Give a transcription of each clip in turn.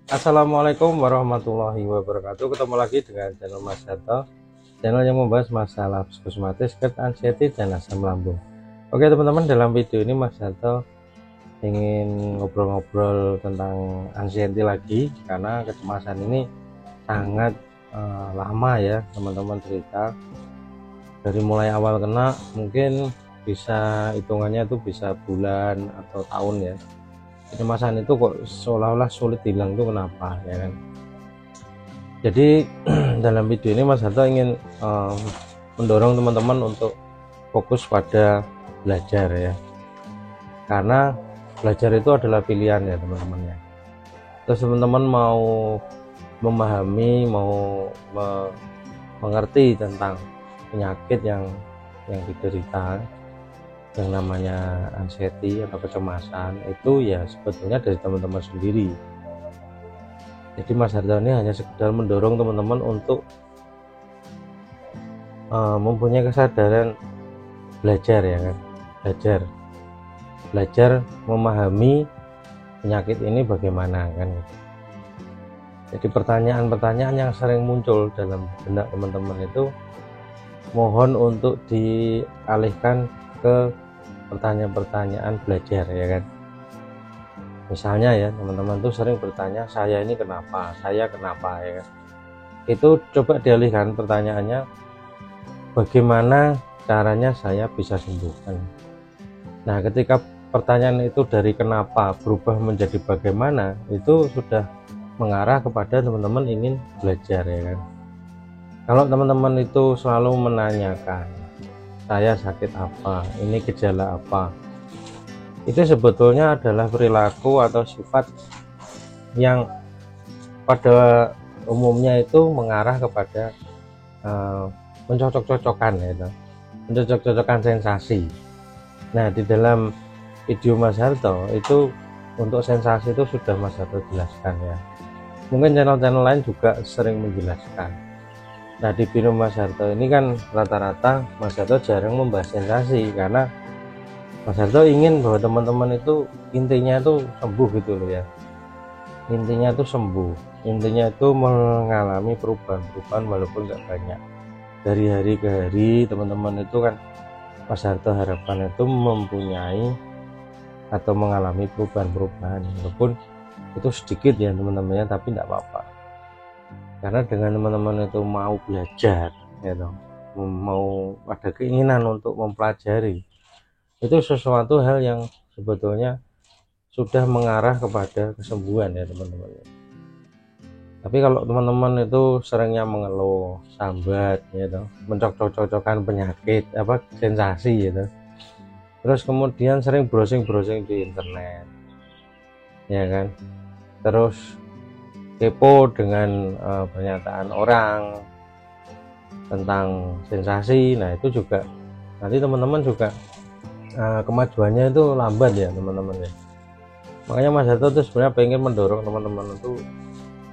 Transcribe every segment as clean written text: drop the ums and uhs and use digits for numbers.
Assalamualaikum warahmatullahi wabarakatuh. Ketemu lagi dengan channel Mas Darto, channel yang membahas masalah psikosomatis, GERD, anxiety, dan asam lambung. Oke teman-teman, dalam video ini Mas Darto ingin ngobrol-ngobrol tentang anxiety lagi, karena kecemasan ini sangat lama ya teman-teman. Cerita dari mulai awal kena mungkin bisa hitungannya tuh bisa bulan atau tahun ya. Kecemasan itu kok seolah-olah sulit hilang tuh kenapa ya kan. Jadi dalam video ini Mas Harto ingin mendorong teman-teman untuk fokus pada belajar ya, karena belajar itu adalah pilihan ya teman-teman ya. Terus teman-teman mau memahami, mau mengerti tentang penyakit yang diderita, yang namanya anxiety atau kecemasan, itu ya sebetulnya dari teman-teman sendiri. Jadi Mas Harto ini hanya sekedar mendorong teman-teman untuk mempunyai kesadaran belajar ya kan, belajar memahami penyakit ini bagaimana kan. Jadi pertanyaan-pertanyaan yang sering muncul dalam benak teman-teman itu mohon untuk dialihkan ke pertanyaan-pertanyaan belajar ya kan. Misalnya ya teman-teman tuh sering bertanya, saya ini kenapa, saya kenapa ya kan. Itu coba dialihkan pertanyaannya, bagaimana caranya saya bisa sembuhkan. Nah ketika pertanyaan itu dari kenapa berubah menjadi bagaimana, itu sudah mengarah kepada teman-teman ingin belajar ya kan. Kalau teman-teman itu selalu menanyakan, saya sakit apa, ini gejala apa, itu sebetulnya adalah perilaku atau sifat yang pada umumnya itu mengarah kepada mencocok-cocokkan ya, mencocok-cocokkan sensasi. Nah di dalam video Mas Harto itu untuk sensasi itu sudah Mas Harto jelaskan ya, mungkin channel-channel lain juga sering menjelaskan. Nah di video Mas Harto ini kan rata-rata Mas Harto jarang membahas sensasi, karena Mas Harto ingin bahwa teman-teman itu intinya itu sembuh gitu loh ya. Intinya itu sembuh, intinya itu mengalami perubahan-perubahan walaupun nggak banyak. Dari hari ke hari teman-teman itu kan Mas Harto harapkan itu mempunyai atau mengalami perubahan-perubahan, walaupun itu sedikit ya teman-temannya, tapi tidak apa-apa. Karena dengan teman-teman itu mau belajar ya toh, mau ada keinginan untuk mempelajari, itu sesuatu hal yang sebetulnya sudah mengarah kepada kesembuhan ya teman-teman. Tapi kalau teman-teman itu seringnya mengeluh, sambat ya toh, mencocok-cocokkan penyakit apa sensasi gitu, terus kemudian sering browsing-browsing di internet ya kan, terus kepo dengan pernyataan orang tentang sensasi. Nah itu juga nanti teman-teman juga kemajuannya itu lambat ya teman-teman ya. Makanya Mas Harto tuh sebenarnya pengen mendorong teman-teman itu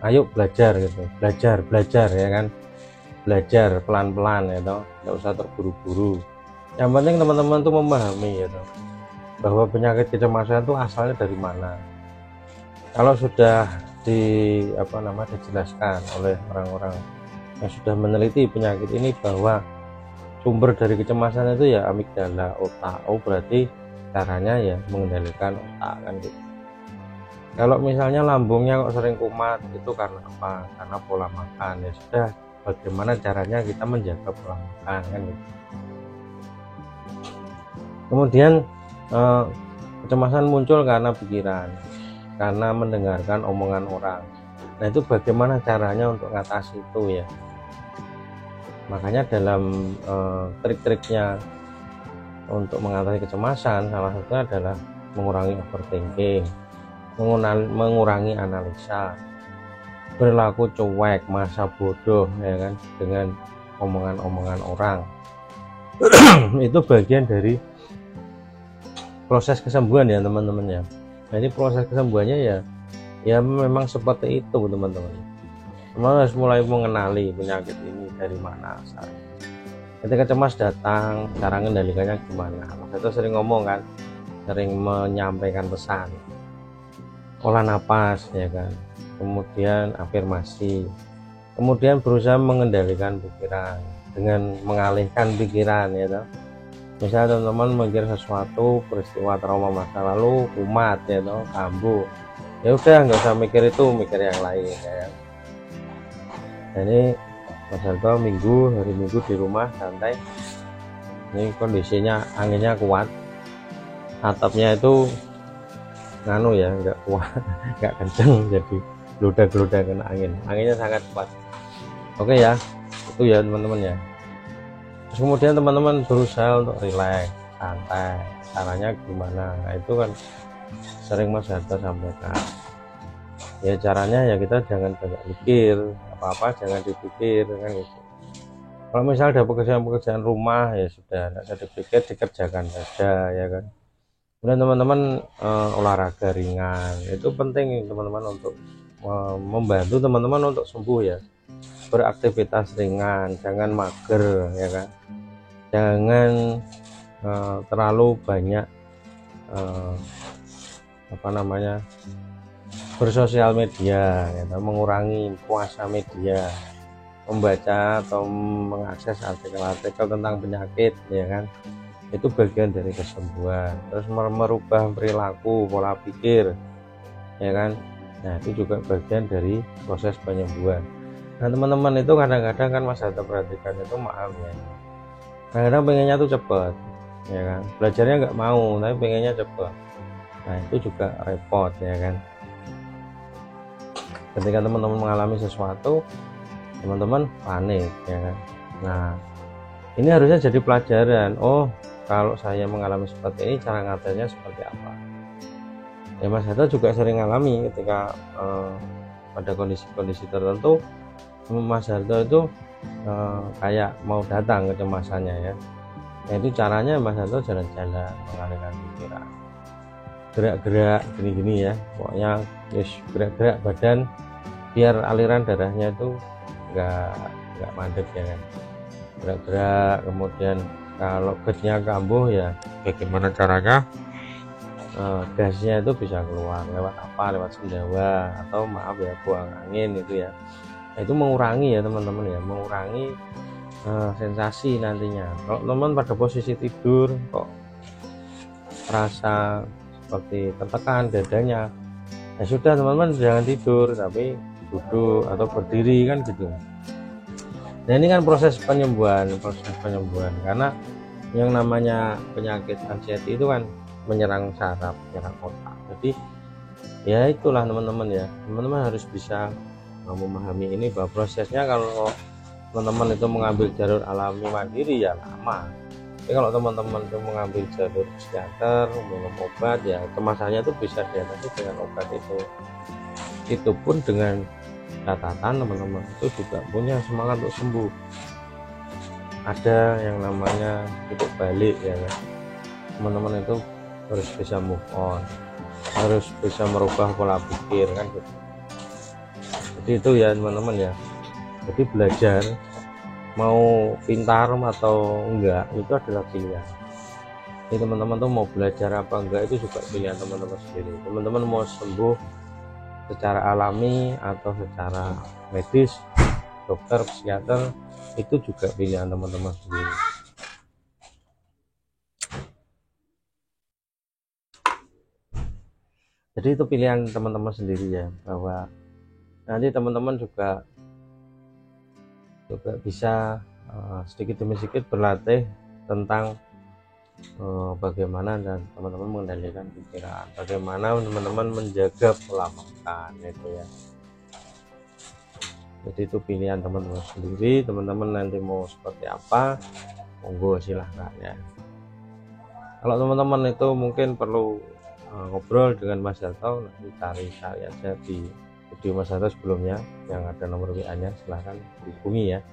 ayo belajar gitu, belajar ya kan, belajar pelan-pelan ya toh, nggak usah terburu-buru. Yang penting teman-teman tuh memahami ya toh, bahwa penyakit kecemasan itu asalnya dari mana. Kalau sudah dijelaskan oleh orang-orang yang sudah meneliti penyakit ini bahwa sumber dari kecemasan itu ya amigdala, otak. Oh berarti caranya ya mengendalikan otak kan gitu. Kalau misalnya lambungnya kok sering kumat, itu karena apa? Karena pola makan. Ya sudah, bagaimana caranya kita menjaga pola makan kan gitu. Kemudian kecemasan muncul karena pikiran, karena mendengarkan omongan orang. Nah itu bagaimana caranya untuk mengatasi itu ya. Makanya dalam trik-triknya untuk mengatasi kecemasan, salah satunya adalah mengurangi overthinking, mengurangi analisa, berlaku cuek, masa bodoh ya kan, dengan omongan-omongan orang. Itu bagian dari proses kesembuhan ya teman-teman ya. Nah ini proses kesembuhannya ya memang seperti itu teman-teman. Teman harus mulai mengenali penyakit ini dari mana asalnya. Ketika cemas datang, cara mengendalikannya gimana. Mas itu sering ngomong kan, sering menyampaikan pesan, olah napas ya kan, kemudian afirmasi, kemudian berusaha mengendalikan pikiran dengan mengalihkan pikiran ya toh. Misalnya teman-teman mikir sesuatu peristiwa trauma masa lalu, kumat ya toh, kambuh, ya udah nggak usah mikir itu, mikir yang lain ya. Nah, ini Mas Harto hari Minggu di rumah santai. Ini kondisinya anginnya kuat, atapnya itu nganu ya, nggak kuat nggak kenceng, jadi geluda-geluda kena anginnya sangat kuat. Oke ya, itu ya teman-teman ya. Terus kemudian teman-teman berusaha untuk rileks, santai. Caranya gimana? Nah, itu kan sering Mas Harto sampaikan. Ya caranya ya kita jangan banyak mikir, apa-apa jangan dipikir kan gitu. Kalau misalnya ada pekerjaan-pekerjaan rumah ya sudah, tidak usah dipikir, dikerjakan saja ya kan. Kemudian teman-teman olahraga ringan itu penting teman-teman untuk membantu teman-teman untuk sembuh ya. Beraktivitas ringan, jangan mager ya kan, jangan terlalu banyak bersosial media ya, mengurangi puasa media, membaca atau mengakses artikel-artikel tentang penyakit ya kan, itu bagian dari kesembuhan. Terus merubah perilaku, pola pikir ya kan, nah itu juga bagian dari proses penyembuhan. Nah teman-teman itu kadang-kadang kan Mas Harto perhatikan itu maaf ya, kadang-kadang pengennya tuh cepet ya kan, belajarnya nggak mau tapi pengennya cepet. Nah itu juga repot ya kan. Ketika teman-teman mengalami sesuatu, teman-teman panik ya kan. Nah ini harusnya jadi pelajaran. Oh, kalau saya mengalami seperti ini, cara ngatasinya seperti apa ya. Mas Harto juga sering mengalami ketika pada kondisi-kondisi tertentu Mas Harto itu kayak mau datang kecemasannya ya. Nah itu caranya Mas Harto jalan-jalan, mengalihkan pikiran, gerak-gerak gini-gini ya, pokoknya gerak-gerak badan biar aliran darahnya itu nggak mandek ya kan. Gerak-gerak, kemudian kalau gasnya kambuh ya bagaimana caranya gasnya itu bisa keluar lewat apa, lewat sendawa atau maaf ya buang angin itu ya. Nah, itu mengurangi ya teman-teman ya, mengurangi sensasi nantinya. Kalau teman pada posisi tidur kok rasa seperti tertekan dadanya, ya sudah teman-teman jangan tidur tapi duduk atau berdiri kan gitu. Nah ini kan proses penyembuhan karena yang namanya penyakit anxiety itu kan menyerang saraf, menyerang otak. Jadi ya itulah teman-teman ya, teman-teman harus bisa memahami ini bahwa prosesnya kalau teman-teman itu mengambil jalur alami mandiri ya lama. Tapi kalau teman-teman itu mengambil jalur psikiater, minum obat ya kemasannya itu bisa diatasi dengan obat itu. Itu pun dengan catatan teman-teman itu juga punya semangat untuk sembuh. Ada yang namanya titik balik ya kan. Teman-teman itu harus bisa move on, harus bisa merubah pola pikir kan gitu. Jadi itu ya teman-teman ya. Jadi belajar mau pintar atau enggak itu adalah pilihan. Jadi teman-teman tuh mau belajar apa enggak itu juga pilihan teman-teman sendiri. Teman-teman mau sembuh secara alami atau secara medis, dokter, psikiater, itu juga pilihan teman-teman sendiri. Jadi itu pilihan teman-teman sendiri ya, bahwa nanti teman-teman juga bisa sedikit demi sedikit berlatih tentang bagaimana dan teman-teman mengendalikan pikiran, bagaimana teman-teman menjaga pola makan itu ya. Jadi itu pilihan teman-teman sendiri. Teman-teman nanti mau seperti apa, monggo silahkan ya. Kalau teman-teman itu mungkin perlu ngobrol dengan Mas Harto, nanti cari aja di video Mas Harto sebelumnya yang ada nomor WA-nya, silahkan hubungi ya.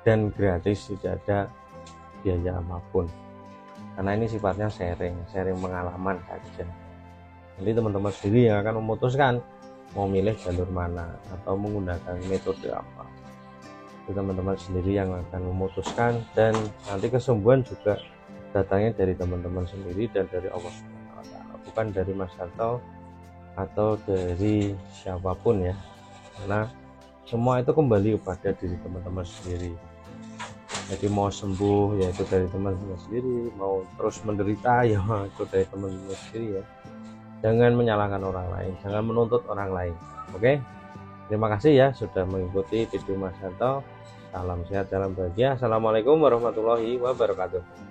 Dan gratis, tidak ada biaya apapun. Karena ini sifatnya sharing pengalaman saja. Jadi teman-teman sendiri yang akan memutuskan mau milih jalur mana atau menggunakan metode apa. Itu teman-teman sendiri yang akan memutuskan, dan nanti kesembuhan juga datangnya dari teman-teman sendiri dan dari Allah SWT, bukan dari Mas Harto atau dari siapapun ya, karena semua itu kembali kepada diri teman-teman sendiri. Jadi mau sembuh ya itu dari teman-teman sendiri, mau terus menderita ya itu dari teman-teman sendiri ya. Jangan menyalahkan orang lain, jangan menuntut orang lain. Oke, terima kasih ya sudah mengikuti video Mas Harto. Salam sehat, salam bahagia. Assalamualaikum warahmatullahi wabarakatuh.